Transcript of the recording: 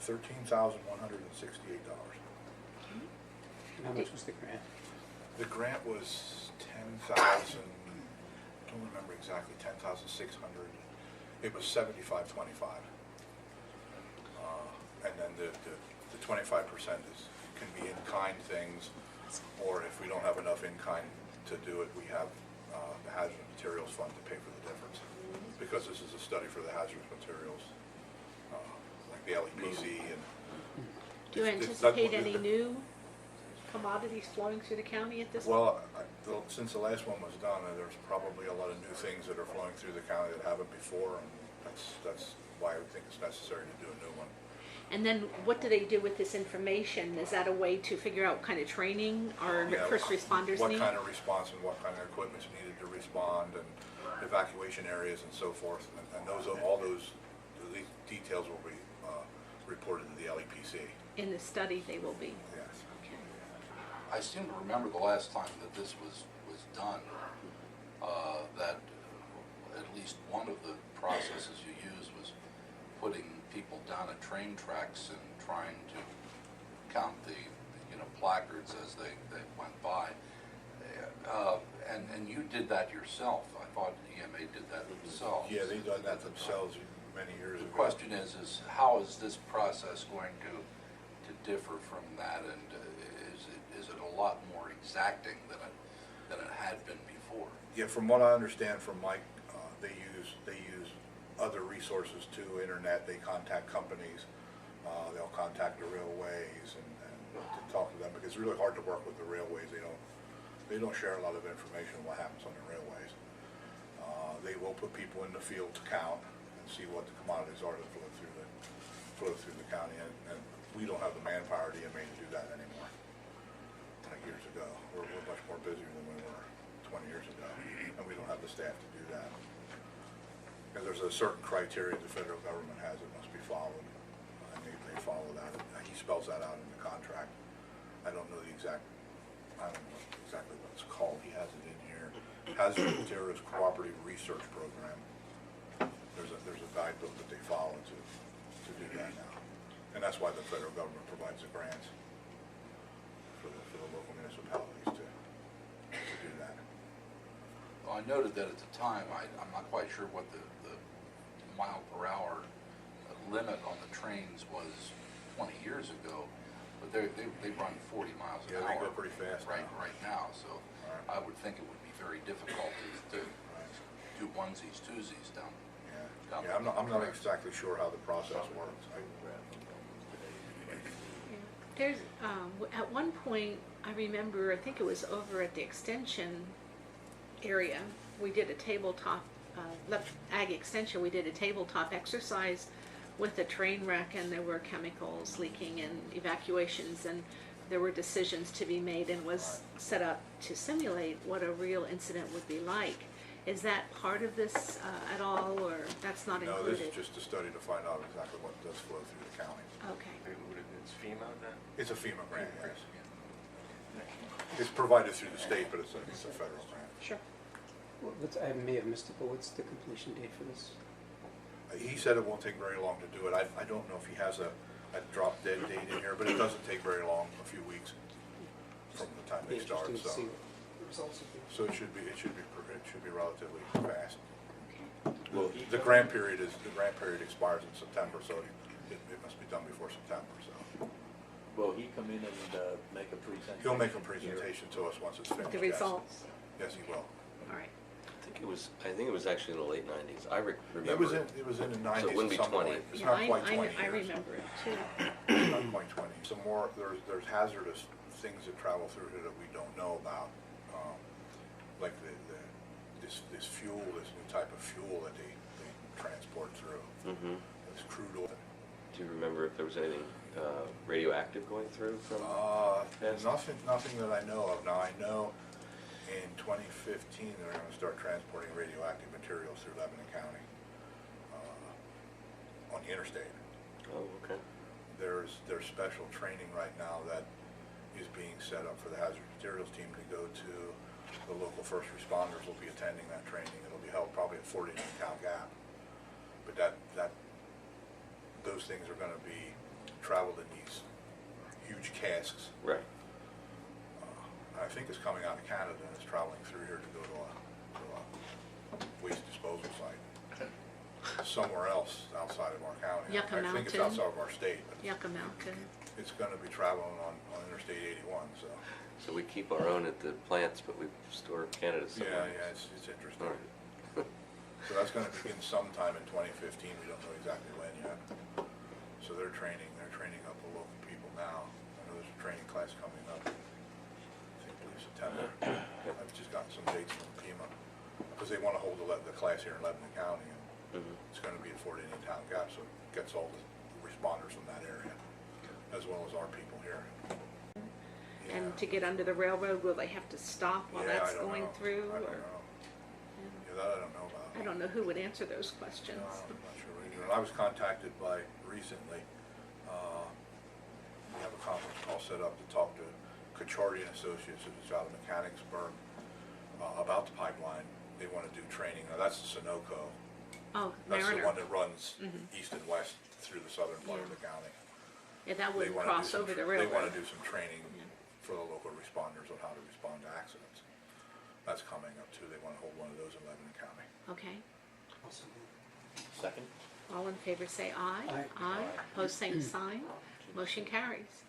$13,168. And how much was the grant? The grant was 10,000, I don't remember exactly, 10,600. It was 75-25. And then the 25% can be in-kind things, or if we don't have enough in-kind to do it, we have the hazardous materials fund to pay for the difference. Because this is a study for the hazardous materials, like the LEPC. And do you anticipate any new commodities flowing through the county at this point? Well, since the last one was done, there's probably a lot of new things that are flowing through the county that haven't before, and that's why I would think it's necessary to do a new one. And then what do they do with this information? Is that a way to figure out what kind of training our first responders what need? What kind of response and what kind of equipment's needed to respond, and evacuation areas and so forth. And all those details will be reported to the LEPC. In the study they will be? Yes. Okay. I seem to remember the last time that this was done, that at least one of the processes you used was putting people down at train tracks and trying to count the placards as they went by. And you did that yourself. I thought EMA did that themselves. Yeah, they've done that themselves many years ago. The question is how is this process going to differ from that, and is it a lot more exacting than it had been before? Yeah, from what I understand from Mike, they use other resources too, internet. They contact companies, they'll contact the railways and to talk to them, because it's really hard to work with the railways. They don't share a lot of information on what happens on the railways. They will put people in the field to count and see what the commodities are that flow through the county, and we don't have the manpower at EMA to do that anymore. Like years ago, we're much more busier than we were 20 years ago, and we don't have the staff to do that. Because there's a certain criteria the federal government has that must be followed, and they follow that. He spells that out in the contract. I don't know exactly what it's called. He has it in here. Hazardous Materials Cooperative Research Program. There's a guidebook that they follow to do that now, and that's why the federal government provides the grants for the local municipalities to do that. Well, I noted that at the time, I'm not quite sure what the mile per hour limit on the trains was 20 years ago, but they run 40 miles an hour. Yeah, they go pretty fast right now. So I would think it would be very difficult to do onesies, twosies down. Yeah, I'm not exactly sure how the process works. There's at one point I remember, I think it was over at the extension area, we did a tabletop ag extension. We did a tabletop exercise with a train wreck, and there were chemicals leaking and evacuations, and there were decisions to be made, and was set up to simulate what a real incident would be like. Is that part of this at all, or that's not included? No, this is just a study to find out exactly what does flow through the county. Okay. It's FEMA then? It's a FEMA grant, yes. It's provided through the state, but it's a federal grant. Sure. Well, I may have missed it, but what's the completion date for this? He said it won't take very long to do it. I don't know if he has a drop dead date in here, but it doesn't take very long, a few weeks from the time they start. Interesting to So, see what the results would be. so it should be relatively fast. Well, The grant period expires in September, so it must be done before September. So will he come in and make a presentation? he'll make a presentation to us once it's finished. The results. Yes, he will. All right. I think it was actually in the late 90s. I remember It was in the 90s. So it wouldn't be at some 20. point. It's Yeah, not quite 20 I years. remember it too. It's not quite 20. Some more. There's hazardous things that travel through here that we don't know about, like this fuel, this new type of fuel that they transport through. Mm-hmm. This crude oil. Do you remember if there was anything radioactive going through from past? Nothing that I know of. Now I know in 2015 they're going to start transporting radioactive materials through Lebanon County on the interstate. Oh, okay. There's special training right now that is being set up for the hazardous materials team to go to. The local first responders will be attending that training. It'll be held probably at 40 Cow Gap. But those things are going to be traveled in these huge casks. Right. I think it's coming out of Canada and it's traveling through here to go to a waste disposal site somewhere else outside of our county. Yucca I think it's Mountain. outside of our state, but Yucca Mountain. it's going to be traveling on Interstate 81. So we keep our own at the plants, but we store Canada somewhere. Yeah, it's interesting. All right. So that's going to begin sometime in 2015. We don't know exactly when yet. So they're training up the local people now. I know there's a training class coming up. I think in September. I've just gotten some dates from FEMA because they want to hold the class here in Lebanon County, and it's going to be at Fort Indian Town Gap, so it gets all the responders from that area as well as our people here. And to get under the railroad, will they have to stop while Yeah, that's I don't going know. through? I don't or- know. Yeah, that I don't know about. I don't know who would answer those questions. No, I'm not sure either. And I was contacted by recently, we have a conference call set up to talk to Kachardi and Associates, who's out of Mechanicsburg, about the pipeline. They want to do training. Now that's the Sunoco. Oh, That's the Mariner. one that runs east and west through the southern part of the county. Yeah, that They wouldn't wanna do cross some over the They want railroad. to do some training for the local responders on how to respond to accidents. That's coming up too. They want to hold one of those in Lebanon County. Okay. Also, Second? All in favor say aye. Aye. Aye. Pose same sign. Motion carries.